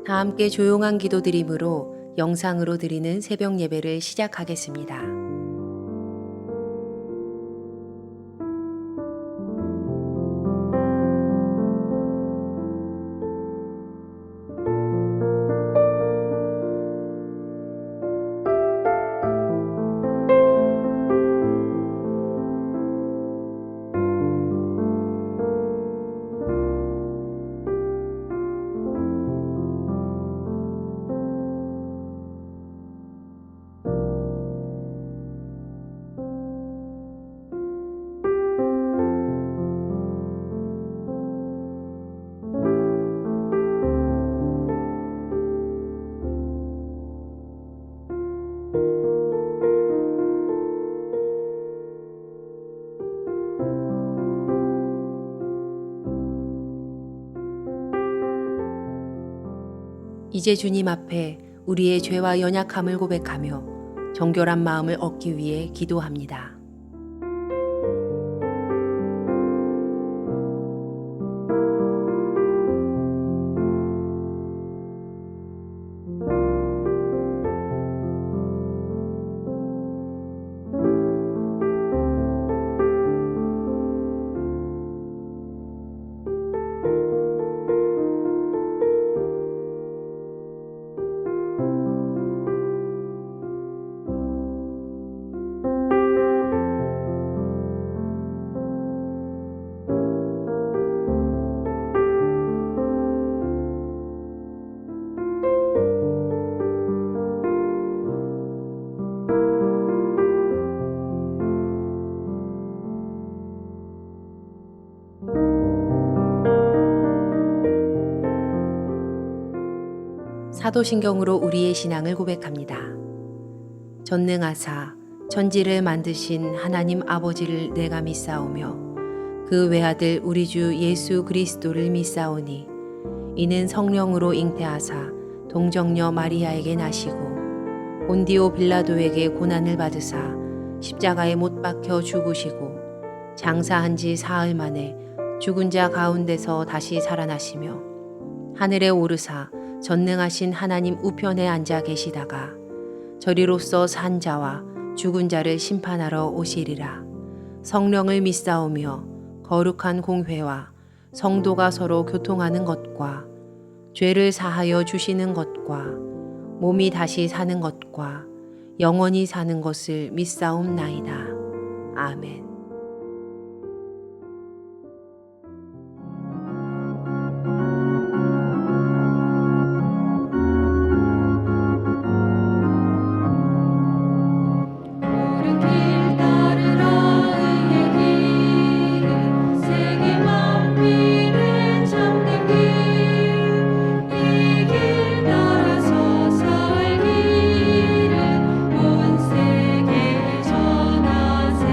다 함께 조용한 기도 드림으로 영상으로 드리는 새벽 예배를 시작하겠습니다. 이제 주님 앞에 우리의 죄와 연약함을 고백하며 정결한 마음을 얻기 위해 기도합니다. 사도신경으로 우리의 신앙을 고백합니다. 전능하사 천지를 만드신 하나님 아버지를 내가 믿사오며 그 외아들 우리 주 예수 그리스도를 믿사오니 이는 성령으로 잉태하사 동정녀 마리아에게 나시고 본디오 빌라도에게 고난을 받으사 십자가에 못 박혀 죽으시고 장사한 지 사흘 만에 죽은 자 가운데서 다시 살아나시며 하늘에 오르사 전능하신 하나님 우편에 앉아 계시다가 저리로서 산 자와 죽은 자를 심판하러 오시리라. 성령을 믿사오며 거룩한 공회와 성도가 서로 교통하는 것과 죄를 사하여 주시는 것과 몸이 다시 사는 것과 영원히 사는 것을 믿사옵나이다. 아멘. 온 세계 전하세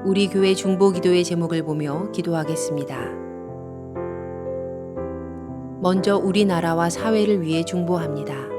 우리 교회 중보기도의 제목을 보며 기도하겠습니다. 먼저 우리나라와 사회를 위해 중보합니다.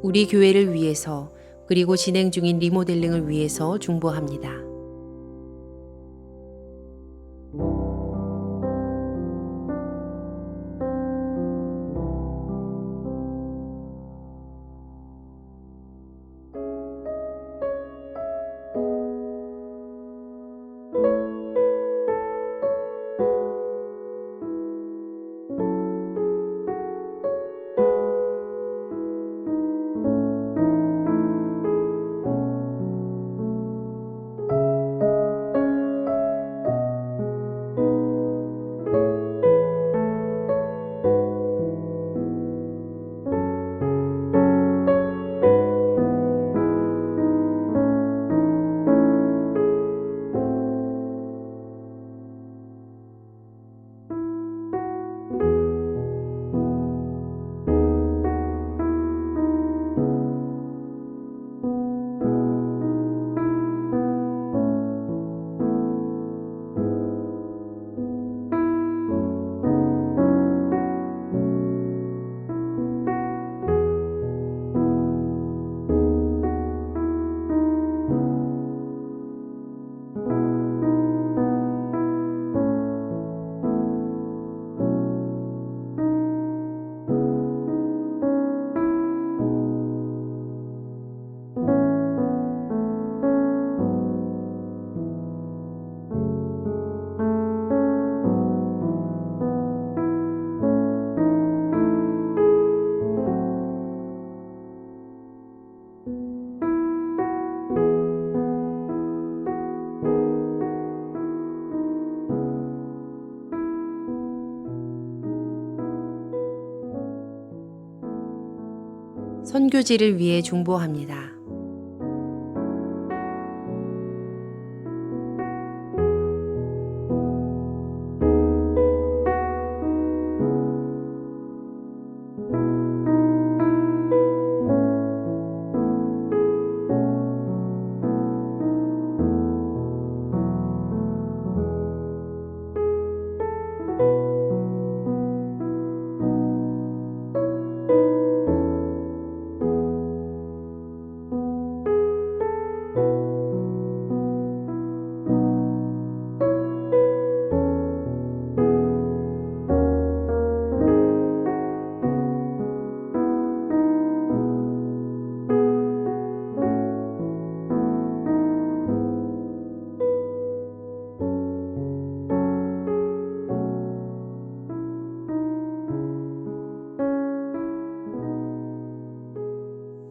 우리 교회를 위해서 그리고 진행 중인 리모델링을 위해서 중보합니다. 선교지를 위해 중보합니다.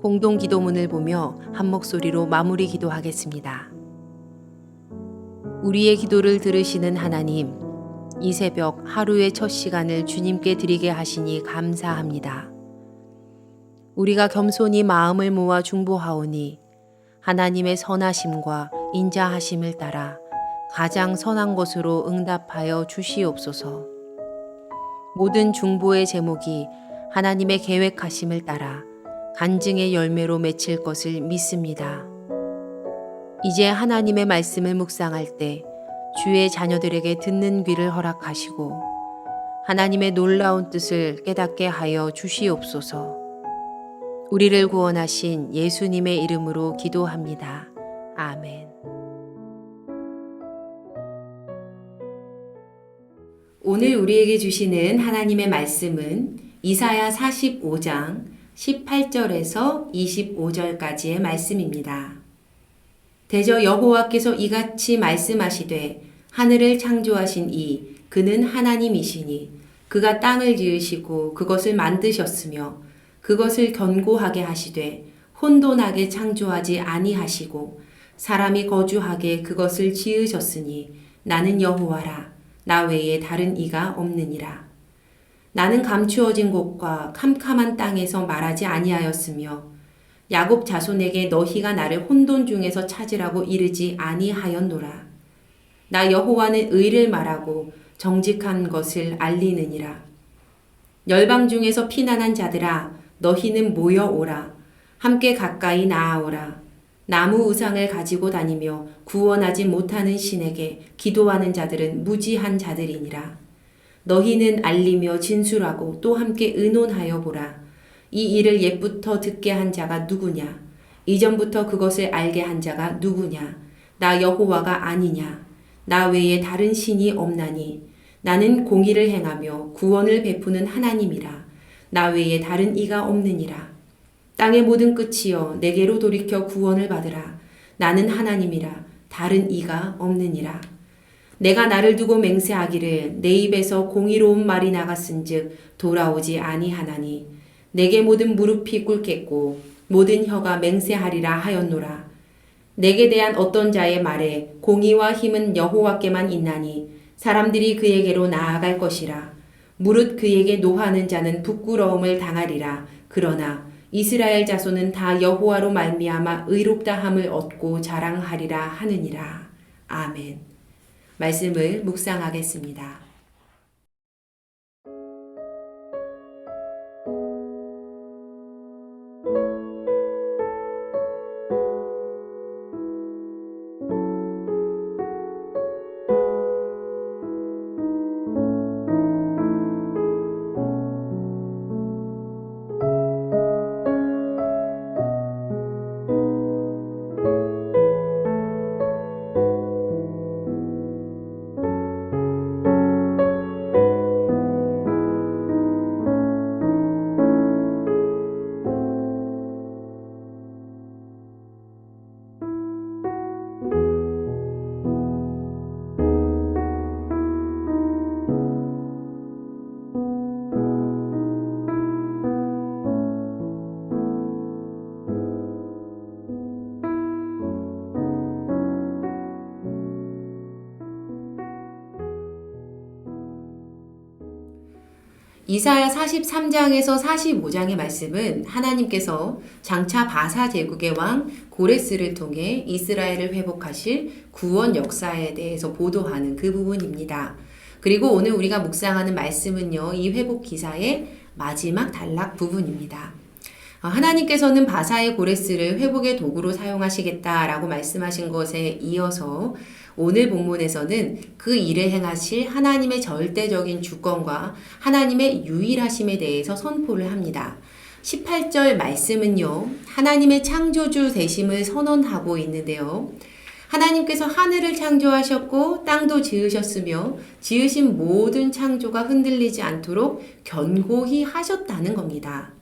공동 기도문을 보며 한 목소리로 마무리 기도하겠습니다. 우리의 기도를 들으시는 하나님, 이 새벽 하루의 첫 시간을 주님께 드리게 하시니 감사합니다. 우리가 겸손히 마음을 모아 중보하오니 하나님의 선하심과 인자하심을 따라 가장 선한 것으로 응답하여 주시옵소서. 모든 중보의 제목이 하나님의 계획하심을 따라 간증의 열매로 맺힐 것을 믿습니다. 이제 하나님의 말씀을 묵상할 때 주의 자녀들에게 듣는 귀를 허락하시고 하나님의 놀라운 뜻을 깨닫게 하여 주시옵소서. 우리를 구원하신 예수님의 이름으로 기도합니다. 아멘. 오늘 우리에게 주시는 하나님의 말씀은 이사야 45장 18절에서 25절까지의 말씀입니다. 대저 여호와께서 이같이 말씀하시되 하늘을 창조하신 그는 하나님이시니 그가 땅을 지으시고 그것을 만드셨으며 그것을 견고하게 하시되 혼돈하게 창조하지 아니하시고 사람이 거주하게 그것을 지으셨으니 나는 여호와라. 나 외에 다른 이가 없느니라. 나는 감추어진 곳과 캄캄한 땅에서 말하지 아니하였으며 야곱 자손에게 너희가 나를 혼돈 중에서 찾으라고 이르지 아니하였노라. 나 여호와는 의를 말하고 정직한 것을 알리느니라. 열방 중에서 피난한 자들아 너희는 모여오라. 함께 가까이 나아오라. 나무 우상을 가지고 다니며 구원하지 못하는 신에게 기도하는 자들은 무지한 자들이니라. 너희는 알리며 진술하고 또 함께 의논하여 보라. 이 일을 옛부터 듣게 한 자가 누구냐? 이전부터 그것을 알게 한 자가 누구냐? 나 여호와가 아니냐? 나 외에 다른 신이 없나니? 나는 공의를 행하며 구원을 베푸는 하나님이라. 나 외에 다른 이가 없느니라. 땅의 모든 끝이여 내게로 돌이켜 구원을 받으라. 나는 하나님이라. 다른 이가 없느니라. 내가 나를 두고 맹세하기를 내 입에서 공의로운 말이 나갔은즉 돌아오지 아니하나니 내게 모든 무릎이 꿇겠고 모든 혀가 맹세하리라 하였노라. 내게 대한 어떤 자의 말에 공의와 힘은 여호와께만 있나니 사람들이 그에게로 나아갈 것이라. 무릇 그에게 노하는 자는 부끄러움을 당하리라. 그러나 이스라엘 자손은 다 여호와로 말미암아 의롭다함을 얻고 자랑하리라 하느니라. 아멘. 말씀을 묵상하겠습니다. 이사야 43장에서 45장의 말씀은 하나님께서 장차 바사 제국의 왕 고레스를 통해 이스라엘을 회복하실 구원 역사에 대해서 보도하는 그 부분입니다. 그리고 오늘 우리가 묵상하는 말씀은요, 이 회복 기사의 마지막 단락 부분입니다. 하나님께서는 바사의 고레스를 회복의 도구로 사용하시겠다라고 말씀하신 것에 이어서 오늘 본문에서는 그 일을 행하실 하나님의 절대적인 주권과 하나님의 유일하심에 대해서 선포를 합니다. 18절 말씀은요, 하나님의 창조주 되심을 선언하고 있는데요. 하나님께서 하늘을 창조하셨고 땅도 지으셨으며 지으신 모든 창조가 흔들리지 않도록 견고히 하셨다는 겁니다.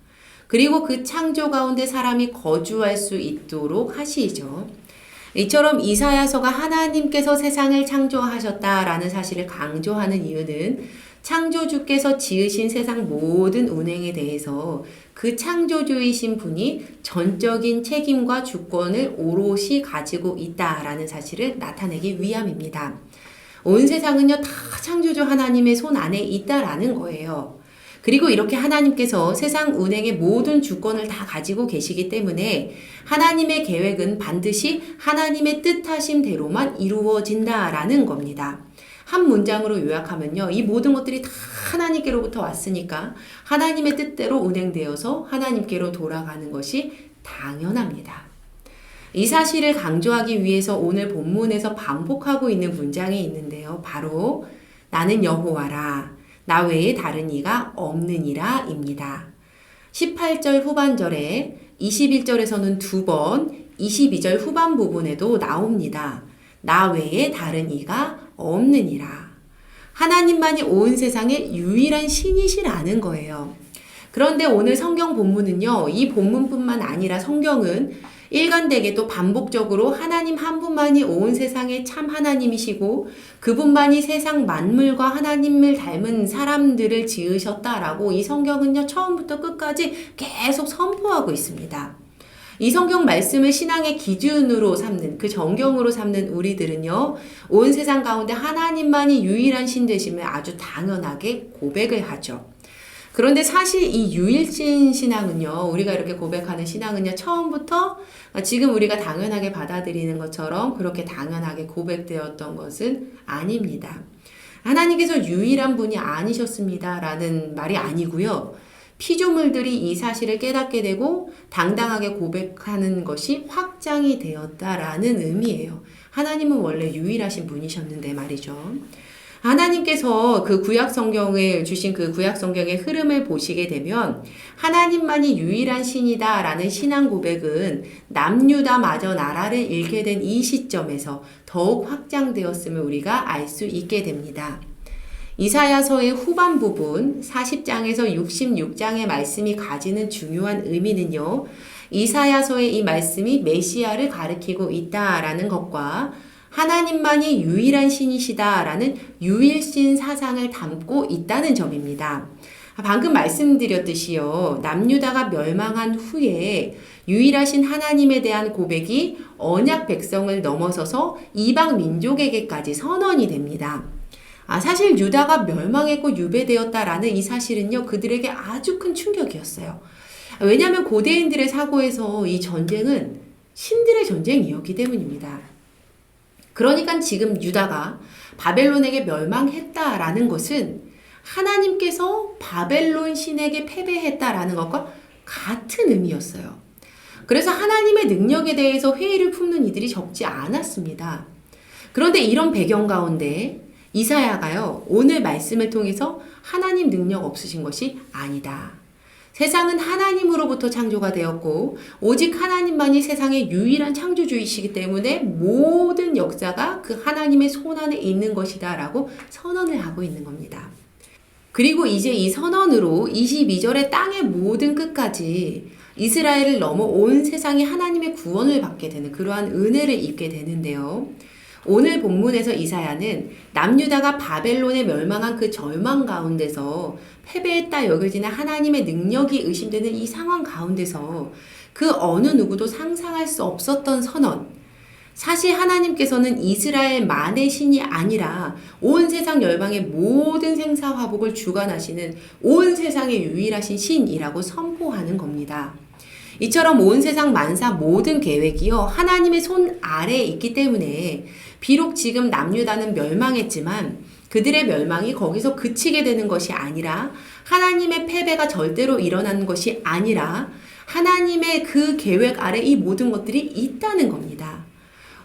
그리고 그 창조 가운데 사람이 거주할 수 있도록 하시죠. 이처럼 이사야서가 하나님께서 세상을 창조하셨다라는 사실을 강조하는 이유는 창조주께서 지으신 세상 모든 운행에 대해서 그 창조주이신 분이 전적인 책임과 주권을 오롯이 가지고 있다라는 사실을 나타내기 위함입니다. 온 세상은요, 다 창조주 하나님의 손 안에 있다라는 거예요. 그리고 이렇게 하나님께서 세상 운행의 모든 주권을 다 가지고 계시기 때문에 하나님의 계획은 반드시 하나님의 뜻하심대로만 이루어진다라는 겁니다. 한 문장으로 요약하면요, 이 모든 것들이 다 하나님께로부터 왔으니까 하나님의 뜻대로 운행되어서 하나님께로 돌아가는 것이 당연합니다. 이 사실을 강조하기 위해서 오늘 본문에서 반복하고 있는 문장이 있는데요. 바로 나는 여호와라. 나 외에 다른 이가 없느니라 입니다. 18절 후반절에 21절에서는 2번, 22절 후반 부분에도 나옵니다. 나 외에 다른 이가 없느니라. 하나님만이 온 세상의 유일한 신이시라는 거예요. 그런데 오늘 성경 본문은요, 이 본문뿐만 아니라 성경은 일관되게 또 반복적으로 하나님 한 분만이 온 세상의 참 하나님이시고 그분만이 세상 만물과 하나님을 닮은 사람들을 지으셨다라고 이 성경은요, 처음부터 끝까지 계속 선포하고 있습니다. 이 성경 말씀을 신앙의 기준으로 삼는, 그 정경으로 삼는 우리들은요, 온 세상 가운데 하나님만이 유일한 신 되심을 아주 당연하게 고백을 하죠. 그런데 사실 이 유일신 신앙은요, 우리가 이렇게 고백하는 신앙은요, 처음부터 지금 우리가 당연하게 받아들이는 것처럼 그렇게 당연하게 고백되었던 것은 아닙니다. 하나님께서 유일한 분이 아니셨습니다 라는 말이 아니고요. 피조물들이 이 사실을 깨닫게 되고 당당하게 고백하는 것이 확장이 되었다라는 의미예요. 하나님은 원래 유일하신 분이셨는데 말이죠. 하나님께서 그 구약 성경을 주신 그 구약 성경의 흐름을 보시게 되면 하나님만이 유일한 신이다라는 신앙 고백은 남유다마저 나라를 잃게 된 이 시점에서 더욱 확장되었음을 우리가 알 수 있게 됩니다. 이사야서의 후반 부분 40장에서 66장의 말씀이 가지는 중요한 의미는요. 이사야서의 이 말씀이 메시아를 가리키고 있다라는 것과 하나님만이 유일한 신이시다라는 유일신 사상을 담고 있다는 점입니다. 방금 말씀드렸듯이요. 남유다가 멸망한 후에 유일하신 하나님에 대한 고백이 언약 백성을 넘어서서 이방 민족에게까지 선언이 됩니다. 사실 유다가 멸망했고 유배되었다라는 이 사실은요, 그들에게 아주 큰 충격이었어요. 왜냐하면 고대인들의 사고에서 이 전쟁은 신들의 전쟁이었기 때문입니다. 그러니까 지금 유다가 바벨론에게 멸망했다라는 것은 하나님께서 바벨론 신에게 패배했다라는 것과 같은 의미였어요. 그래서 하나님의 능력에 대해서 회의를 품는 이들이 적지 않았습니다. 그런데 이런 배경 가운데 이사야가요, 오늘 말씀을 통해서 하나님 능력 없으신 것이 아니다. 세상은 하나님으로부터 창조가 되었고 오직 하나님만이 세상의 유일한 창조주이시기 때문에 모든 역사가 그 하나님의 손 안에 있는 것이다 라고 선언을 하고 있는 겁니다. 그리고 이제 이 선언으로 22절의 땅의 모든 끝까지 이스라엘을 넘어 온 세상이 하나님의 구원을 받게 되는 그러한 은혜를 입게 되는데요. 오늘 본문에서 이사야는 남유다가 바벨론에 멸망한 그 절망 가운데서 패배했다 여겨지는 하나님의 능력이 의심되는 이 상황 가운데서 그 어느 누구도 상상할 수 없었던 선언. 사실 하나님께서는 이스라엘만의 신이 아니라 온 세상 열방의 모든 생사화복을 주관하시는 온 세상의 유일하신 신이라고 선포하는 겁니다. 이처럼 온 세상 만사 모든 계획이요, 하나님의 손 아래에 있기 때문에 비록 지금 남유다는 멸망했지만 그들의 멸망이 거기서 그치게 되는 것이 아니라 하나님의 패배가 절대로 일어나는 것이 아니라 하나님의 그 계획 아래 이 모든 것들이 있다는 겁니다.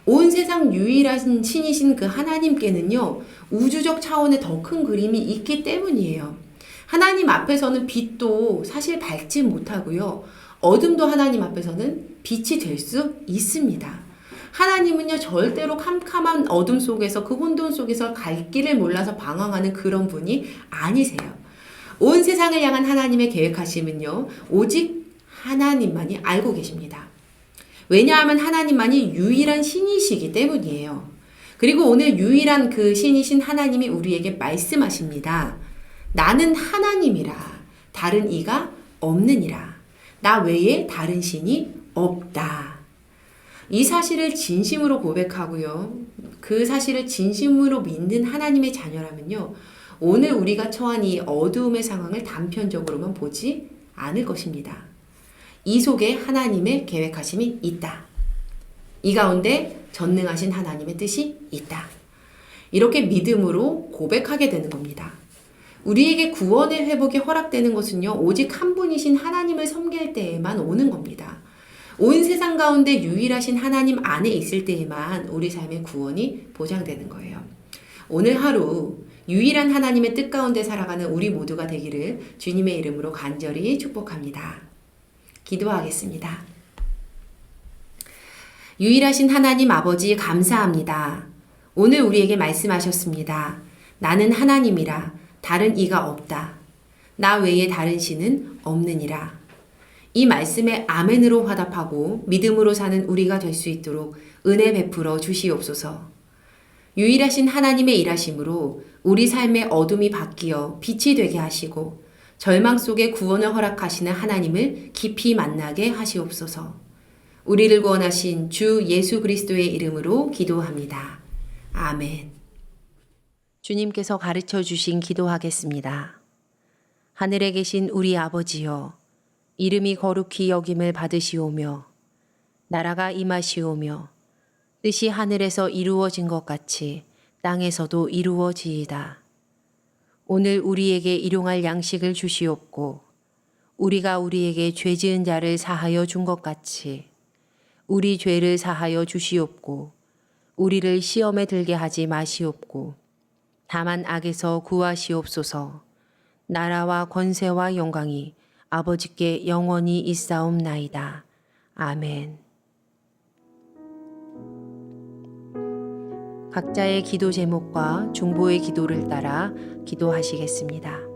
온 세상 유일한 신이신 그 하나님께는요, 우주적 차원의 더 큰 그림이 있기 때문이에요. 하나님 앞에서는 빛도 사실 밝지 못하고요, 어둠도 하나님 앞에서는 빛이 될 수 있습니다. 하나님은요, 절대로 캄캄한 어둠 속에서 그 혼돈 속에서 갈 길을 몰라서 방황하는 그런 분이 아니세요. 온 세상을 향한 하나님의 계획하심은요, 오직 하나님만이 알고 계십니다. 왜냐하면 하나님만이 유일한 신이시기 때문이에요. 그리고 오늘 유일한 그 신이신 하나님이 우리에게 말씀하십니다. 나는 하나님이라 다른 이가 없느니라. 나 외에 다른 신이 없다. 이 사실을 진심으로 고백하고요. 그 사실을 진심으로 믿는 하나님의 자녀라면요, 오늘 우리가 처한 이 어두움의 상황을 단편적으로만 보지 않을 것입니다. 이 속에 하나님의 계획하심이 있다. 이 가운데 전능하신 하나님의 뜻이 있다. 이렇게 믿음으로 고백하게 되는 겁니다. 우리에게 구원의 회복이 허락되는 것은요, 오직 한 분이신 하나님을 섬길 때에만 오는 겁니다. 온 세상 가운데 유일하신 하나님 안에 있을 때에만 우리 삶의 구원이 보장되는 거예요. 오늘 하루 유일한 하나님의 뜻 가운데 살아가는 우리 모두가 되기를 주님의 이름으로 간절히 축복합니다. 기도하겠습니다. 유일하신 하나님 아버지 감사합니다. 오늘 우리에게 말씀하셨습니다. 나는 하나님이라 다른 이가 없다. 나 외에 다른 신은 없느니라. 이 말씀에 아멘으로 화답하고 믿음으로 사는 우리가 될 수 있도록 은혜 베풀어 주시옵소서. 유일하신 하나님의 일하심으로 우리 삶의 어둠이 바뀌어 빛이 되게 하시고 절망 속에 구원을 허락하시는 하나님을 깊이 만나게 하시옵소서. 우리를 구원하신 주 예수 그리스도의 이름으로 기도합니다. 아멘. 주님께서 가르쳐 주신 기도하겠습니다. 하늘에 계신 우리 아버지여, 이름이 거룩히 여김을 받으시오며 나라가 임하시오며 뜻이 하늘에서 이루어진 것 같이 땅에서도 이루어지이다. 오늘 우리에게 일용할 양식을 주시옵고 우리가 우리에게 죄 지은 자를 사하여 준 것 같이 우리 죄를 사하여 주시옵고 우리를 시험에 들게 하지 마시옵고 다만 악에서 구하시옵소서. 나라와 권세와 영광이 아버지께 영원히 있사옵나이다. 아멘. 각자의 기도 제목과 중보의 기도를 따라 기도하시겠습니다.